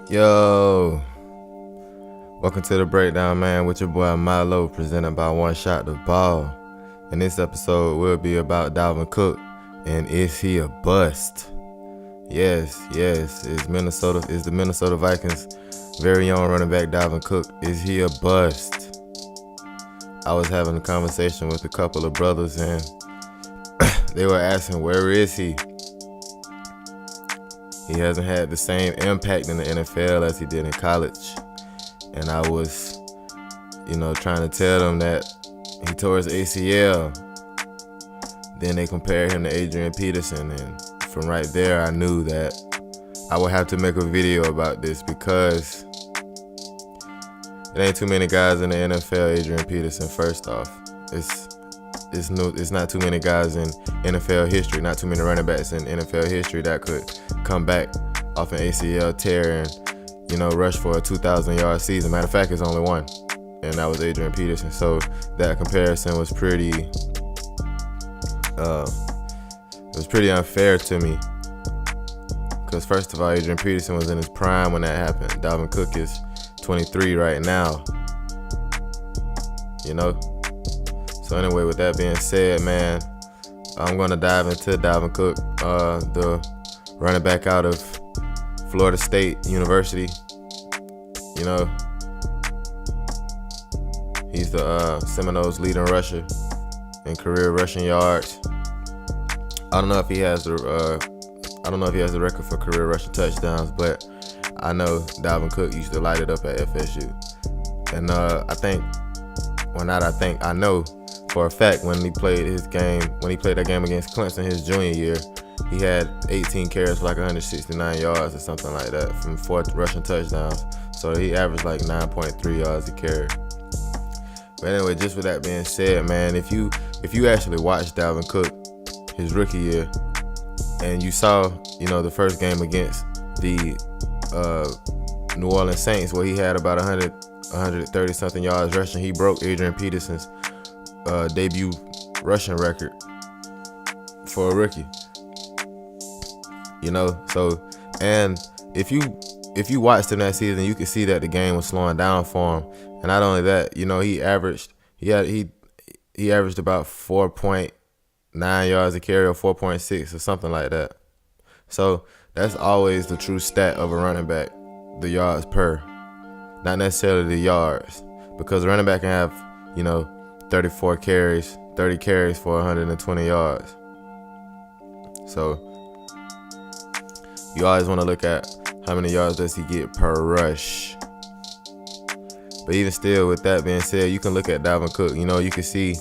Yo, welcome to the breakdown, man, with your boy Milo, presented by One Shot the Ball. And this episode will be about Dalvin Cook, and is he a bust? Yes, it's the Minnesota Vikings' very own running back Dalvin Cook. Is he a bust? I was having a conversation with a couple of brothers, and they were asking, where is he? He hasn't had the same impact in the NFL as he did in college. And I was, trying to tell them that he tore his ACL. Then they compared him to Adrian Peterson. And from right there, I knew that I would have to make a video about this because it ain't too many guys in the NFL, Adrian Peterson, first off. It's not too many guys in NFL history, not too many running backs in NFL history that could come back off an ACL tear and, rush for a 2,000-yard season. Matter of fact, it's only one, and that was Adrian Peterson. So that comparison was pretty unfair to me. Because first of all, Adrian Peterson was in his prime when that happened. Dalvin Cook is 23 right now. So anyway, with that being said, man, I'm going to dive into Dalvin Cook, the running back out of Florida State University. He's the Seminoles' leading rusher in career rushing yards. I don't know if he has the record for career rushing touchdowns, but I know Dalvin Cook used to light it up at FSU. And I know for a fact when he played that game against Clemson his junior year, he had 18 carries for like 169 yards or something like that from 4 rushing touchdowns. So he averaged like 9.3 yards a carry. But anyway, just with that being said, man, if you actually watched Dalvin Cook his rookie year and you saw, the first game against the New Orleans Saints where he had about 130 something yards rushing, he broke Adrian Peterson's debut rushing record for a rookie. So, and if you watched him that season, you could see that the game was slowing down for him. And not only that, he averaged about 4.9 yards a carry or 4.6 or something like that. So that's always the true stat of a running back, the yards per, not necessarily the yards, because a running back can have 30 carries for 120 yards. So you always want to look at how many yards does he get per rush. But even still, with that being said, you can look at Dalvin Cook. You can see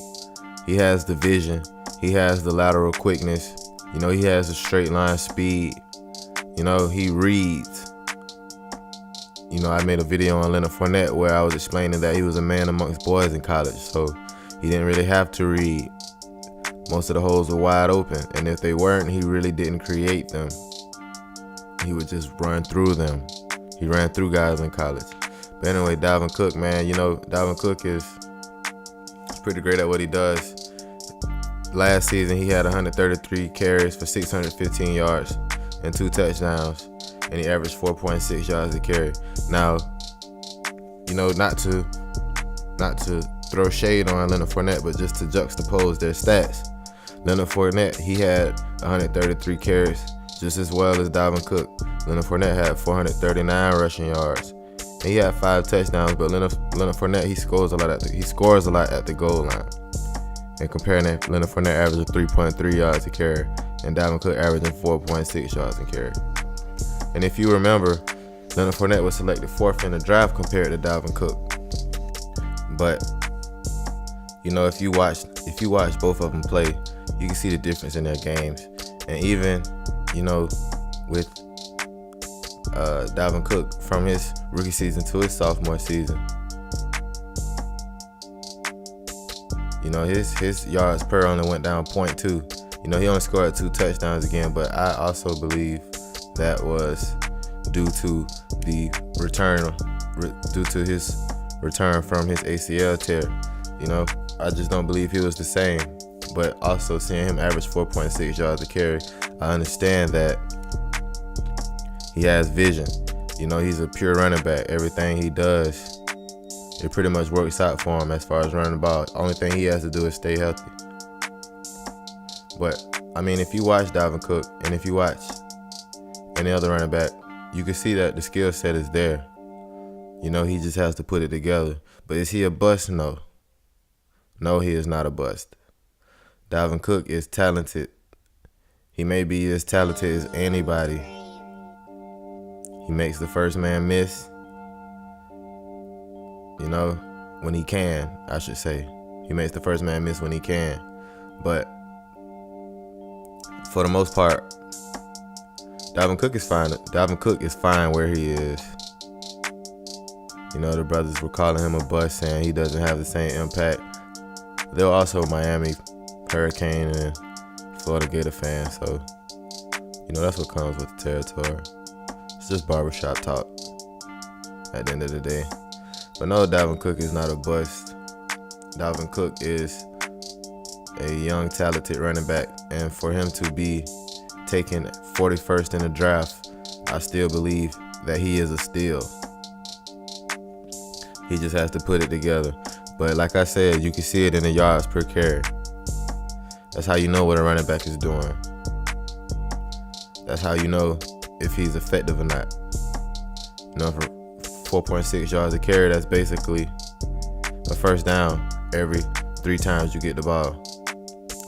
he has the vision. He has the lateral quickness. He has the straight line speed. He reads. I made a video on Leonard Fournette where I was explaining that he was a man amongst boys in college. So he didn't really have to read. Most of the holes were wide open. And if they weren't, he really didn't create them. He would just run through them. He ran through guys in college. But anyway, Dalvin Cook, man, Dalvin Cook is pretty great at what he does. Last season, he had 133 carries for 615 yards and 2 touchdowns, and he averaged 4.6 yards a carry. Now, not to throw shade on Leonard Fournette, but just to juxtapose their stats. Leonard Fournette, he had 133 carries, just as well as Dalvin Cook. Leonard Fournette had 439 rushing yards. And he had 5 touchdowns, but Leonard Fournette, he scores a lot at the goal line. And comparing that, Leonard Fournette averaging 3.3 yards a carry, and Dalvin Cook averaging 4.6 yards a carry. And if you remember, Leonard Fournette was selected 4th in the draft compared to Dalvin Cook. But if you watch both of them play, you can see the difference in their games. And even with Dalvin Cook from his rookie season to his sophomore season, his yards per only went down 0.2. He only scored 2 touchdowns again, but I also believe that was due to his return from his ACL tear. I just don't believe he was the same. But also seeing him average 4.6 yards a carry, I understand that he has vision. You know, he's a pure running back. Everything he does, it pretty much works out for him as far as running the ball. Only thing he has to do is stay healthy. But, I mean, if you watch Dalvin Cook and if you watch any other running back, you can see that the skill set is there. You know, he just has to put it together. But is he a bust? No. No, he is not a bust. Dalvin Cook is talented. He may be as talented as anybody. He makes the first man miss. You know, when he can, I should say. He makes the first man miss when he can. But for the most part, Dalvin Cook is fine. Dalvin Cook is fine where he is. You know, the brothers were calling him a bust, saying he doesn't have the same impact. They're also Miami Hurricane and Florida Gator fans, so you know that's what comes with the territory. It's just barbershop talk at the end of the day. But no, Dalvin Cook is not a bust. Dalvin Cook is a young, talented running back, and for him to be taken 41st in the draft, I still believe that he is a steal. He just has to put it together. But like I said, you can see it in the yards per carry. That's how you know what a running back is doing. That's how you know if he's effective or not. You know, for 4.6 yards a carry, that's basically a first down every 3 times you get the ball.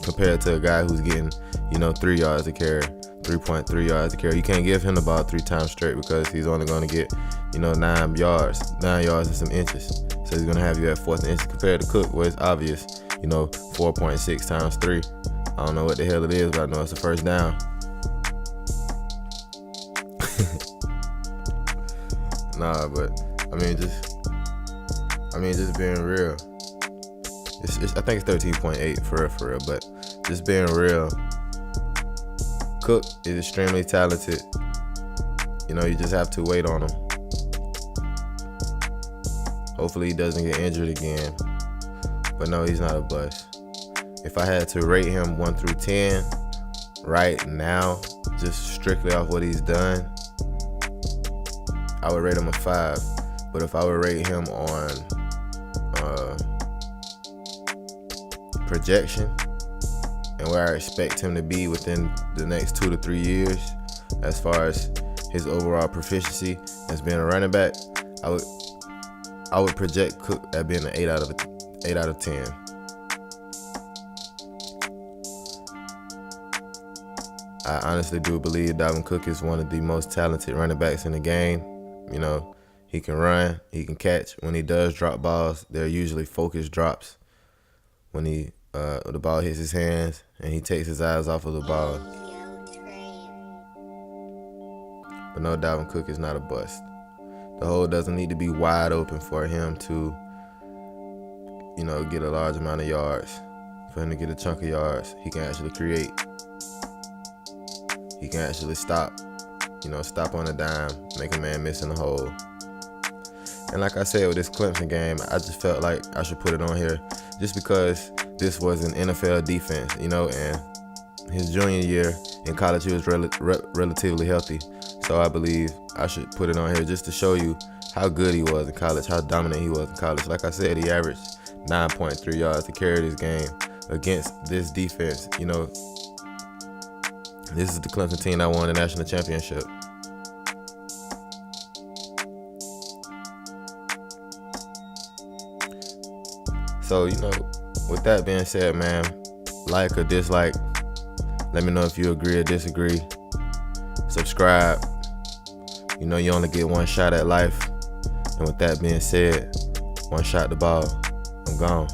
Compared to a guy who's getting, 3 yards a carry, 3.3 yards a carry. You can't give him the ball 3 times straight because he's only going to get, 9 yards. 9 yards and some inches. So he's going to have you at 4th and inches compared to Cook, where it's obvious, 4.6 times 3. I don't know what the hell it is, but I know it's a first down. Nah, but just being real. I think it's 13.8 for real, but just being real. Cook is extremely talented. You just have to wait on him. Hopefully he doesn't get injured again. But no, he's not a bust. If I had to rate him 1 through 10 right now, just strictly off what he's done, I would rate him a 5. But if I would rate him on projection and where I expect him to be within the next 2 to 3 years, as far as his overall proficiency as being a running back, I would project Cook at being an 8 out of 10. I honestly do believe Dalvin Cook is one of the most talented running backs in the game. He can run, he can catch. When he does drop balls, they're usually focused drops. When the ball hits his hands and he takes his eyes off of the ball. But no, Dalvin Cook is not a bust. The hole doesn't need to be wide open for him to, get a large amount of yards. For him to get a chunk of yards, he can actually create. He can actually stop on a dime, make a man miss in the hole. And like I said, with this Clemson game, I just felt like I should put it on here just because this was an NFL defense, and his junior year in college, he was relatively healthy. So I believe I should put it on here just to show you how good he was in college, how dominant he was in college. Like I said, he averaged 9.3 yards to carry this game against this defense. This is the Clemson team that won the national championship. So, with that being said, man, like or dislike, let me know if you agree or disagree. Subscribe. You only get one shot at life. And with that being said, one shot the ball. I'm gone.